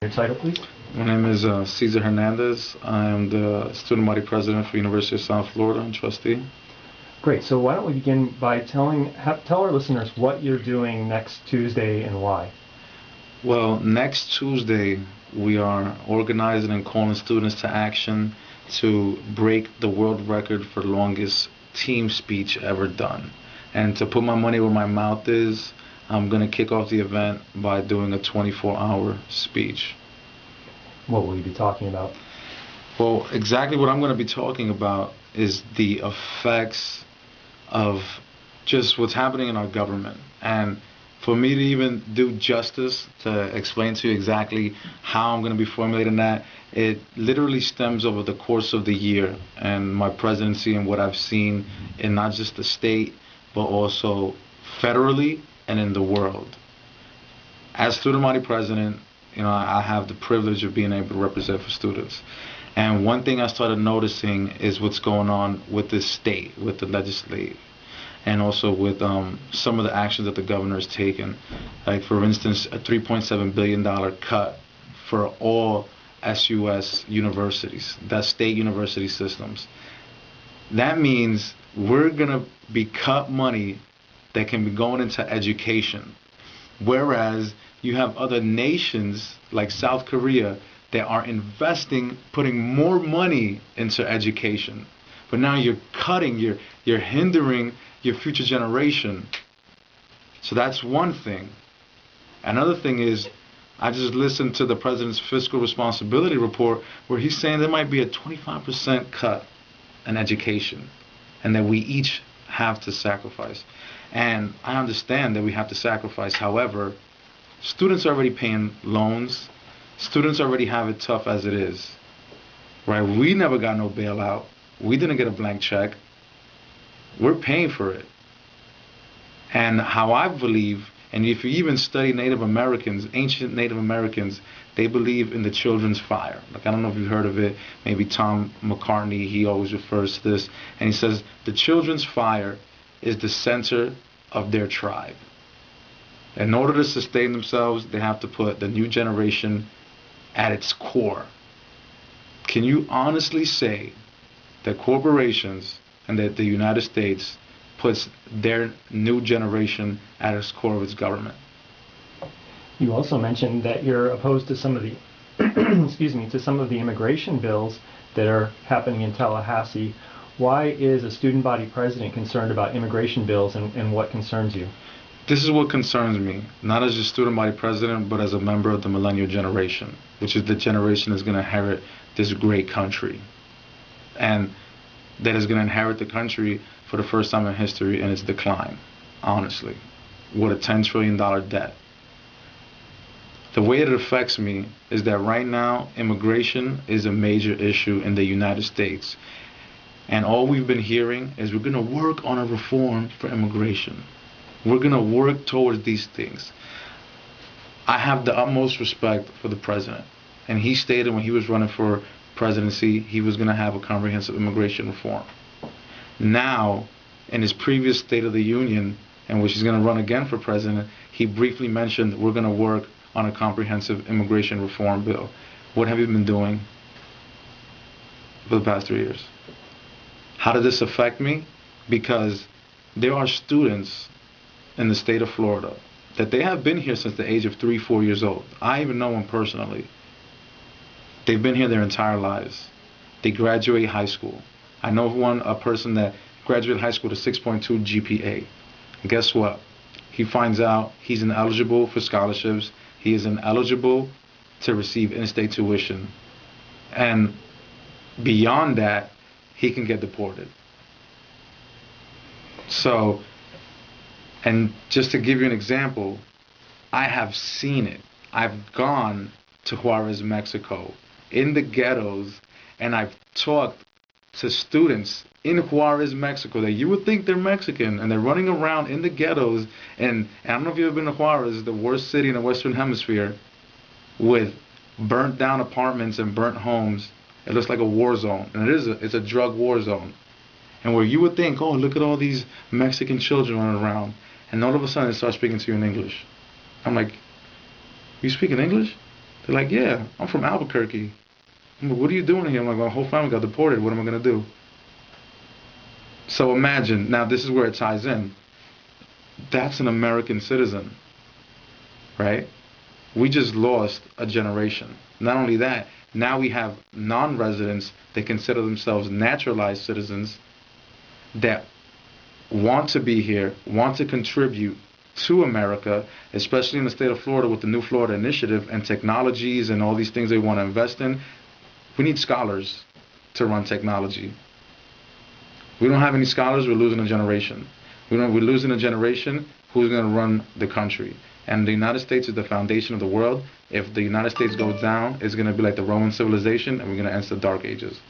Your title, please. My name is Cesar Hernandez. I am the student body president for University of South Florida and trustee. Great. So why don't we begin by tell our listeners what you're doing next Tuesday and why. Well, next Tuesday we are organizing and calling students to action to break the world record for longest team speech ever done. And to put my money where my mouth is, I'm going to kick off the event by doing a 24-hour speech. What will you be talking about? Well, exactly what I'm going to be talking about is the effects of just what's happening in our government. And for me to even do justice to explain to you exactly how I'm going to be formulating that, it literally stems over the course of the year and my presidency and what I've seen in not just the state, but also federally and in the world. As student body president, I have the privilege of being able to represent for students. And one thing I started noticing is what's going on with the state, with the legislature, and also with some of the actions that the governor has taken. Like, for instance, a $3.7 billion cut for all SUS universities, that's state university systems. That means we're going to be cut money that can be going into education. Whereas you have other nations like South Korea that are investing, putting more money into education. But now you're cutting, you're hindering your future generation. So that's one thing. Another thing is, I just listened to the president's fiscal responsibility report where he's saying there might be a 25% cut in education and that we each have to sacrifice. And I understand that we have to sacrifice. However, students are already paying loans. Students already have it tough as it is, right? We never got no bailout. We didn't get a blank check. We're paying for it. And how I believe, and if you even study Native Americans, ancient Native Americans, they believe in the children's fire. Like, I don't know if you've heard of it. Maybe Tom McCartney, he always refers to this. And he says the children's fire is the center of their tribe. In order to sustain themselves, they have to put the new generation at its core. Can you honestly say that corporations and that the United States puts their new generation at its core of its government? You also mentioned that you're opposed to some of the to some of the immigration bills that are happening in Tallahassee. Why is a student body president concerned about immigration bills, and what concerns you? This is what concerns me, not as a student body president, but as a member of the millennial generation, which is the generation that's going to inherit this great country. And that is going to inherit the country for the first time in history in its decline, honestly, with a $10 trillion debt. The way it affects me is that right now, immigration is a major issue in the United States. And all we've been hearing is we're going to work on a reform for immigration. We're going to work towards these things. I have the utmost respect for the president. And he stated when he was running for presidency, he was going to have a comprehensive immigration reform. Now, in his previous State of the Union, in which he's going to run again for president, he briefly mentioned we're going to work on a comprehensive immigration reform bill. What have you been doing for the past 3 years? How did this affect me? Because there are students in the state of Florida that they have been here since the age of 3, 4 years old. I even know them personally. They've been here their entire lives. They graduate high school. I know a person that graduated high school with a 6.2 GPA. And guess what? He finds out he's ineligible for scholarships. He is ineligible to receive in-state tuition. And beyond that, he can get deported. So, and just to give you an example, I have seen it. I've gone to Juarez, Mexico, in the ghettos, and I've talked to students in Juarez, Mexico, that you would think they're Mexican, and they're running around in the ghettos, and I don't know if you've ever been to Juarez, the worst city in the Western Hemisphere, with burnt down apartments and burnt homes. It looks like a war zone, and it's a drug war zone. And where you would think, oh, look at all these Mexican children running around, and all of a sudden they start speaking to you in English. I'm like, you speaking English? They're like, yeah, I'm from Albuquerque. I'm like, what are you doing here? I'm like, my whole family got deported. What am I going to do? So imagine, now this is where it ties in. That's an American citizen, right? We just lost a generation. Not only that, now we have non-residents that consider themselves naturalized citizens that want to be here, want to contribute to America, especially in the state of Florida with the New Florida Initiative and technologies and all these things they want to invest in. We need scholars to run technology. We don't have any scholars, we're losing a generation. We're losing a generation who's going to run the country. And the United States is the foundation of the world. If the United States goes down, it's going to be like the Roman civilization, and we're going to enter the Dark Ages.